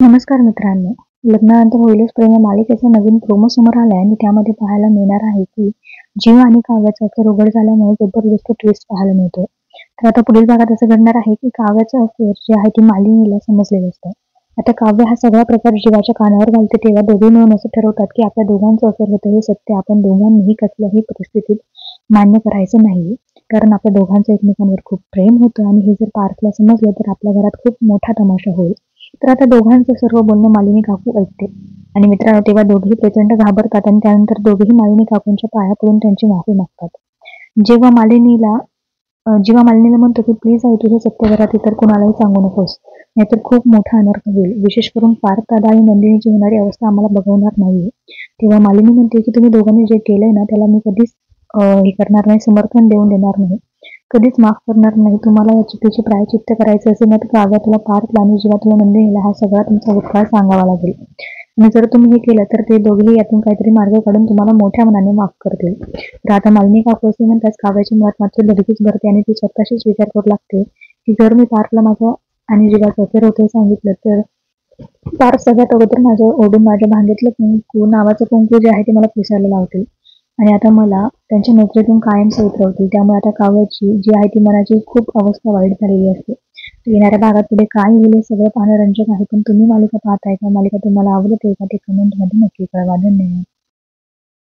नमस्कार मित्रांनो. लग्नानंतर होईलच प्रेम या मालिकेचा नवीन प्रोमो समोर आलाय आणि त्यामध्ये पाहायला मिळणार आहे की जीव आणि काव्याचा अफेअर उघड झाल्यामुळे जबरदस्त ट्विस्ट पाहायला मिळतोय. तर आता पुढील भागात असं घडणार आहे की काव्याचं अफेअर जे आहे ते मालिनीला समजलेलं असतं. आता काव्य हा सगळा प्रकार जीवाच्या कानावर घालते तेव्हा दोघे मिळून असं ठरवतात की आपल्या दोघांचं अफेअर होतं हे सत्य आपण दोघांनीही कसल्याही परिस्थितीत मान्य करायचं नाही. कारण आपल्या दोघांचं एकमेकांवर खूप प्रेम होतं आणि हे जर पार्थला समजलं तर आपल्या घरात खूप मोठा तमाशा होईल. तर आता दोघांचं सर्व बोलणं मालिनी काकू ऐकते आणि मित्रांनो तेव्हा दोघेही प्रचंड घाबरतात आणि त्यानंतर दोघेही मालिनी काकूंच्या पाया पडून त्यांची माफी मागतात. जेव्हा मालिनीला जेव्हा मालिनीला म्हणतो की प्लीज आई तू हे सत्य घरात इतर कोणालाही सांगू नकोस नाहीतर खूप मोठा अनर्थ होईल. विशेष करून पार्थ दादा आणि नंदिनीची होणारी अवस्था आम्हाला बघवणार नाहीये. तेव्हा मालिनी म्हणते की तुम्ही दोघांनी जे केलंय ना त्याला मी कधीच हे करणार नाही, समर्थन देऊन देणार नाही. कधीच माफ करणार नाही. तुम्हाला या चुकीचे प्रायश्चित्त करायचे असेल ना तर काव्या तुला पार्थला आणि जेव्हा तुला नंदिनीला हा सगळा तुमचा भूतकाळ सांगावा लागेल. आणि जर तुम्ही हे केलं तर ते दोघेही यातून काहीतरी मार्ग काढून तुम्हाला मोठ्या मनाने माफ करतील. तर आता मालिनी काकू असे म्हणतात काव्याची मनात मात्र धडकीच भरते आणि ती स्वतःशीच विचार करू लागते की जर मी पार्थला माझं आणि जेव्हा अफेअर होते सांगितलं तर पार्थ सगळ्यात अगोदर माझ्यावर ओढून माझ्या भांड्यातलं कुंकू नावाचं कुंकू जे आहे ते मला पुसायला लावतील आणि आता मला त्यांच्या नजरेतून कायम उतरवतील. त्यामुळे आता काव्याची जी आहे ती मनाची खूप अवस्था वाईट झालेली असते. येणाऱ्या भागात पुढे काय होईल हे सगळं पाहणं रंजक आहे. पण तुम्ही मालिका पाहताय का? मालिका तुम्हाला आवडते का? ते कमेंटमध्ये नक्की कळवा. धन्यवाद.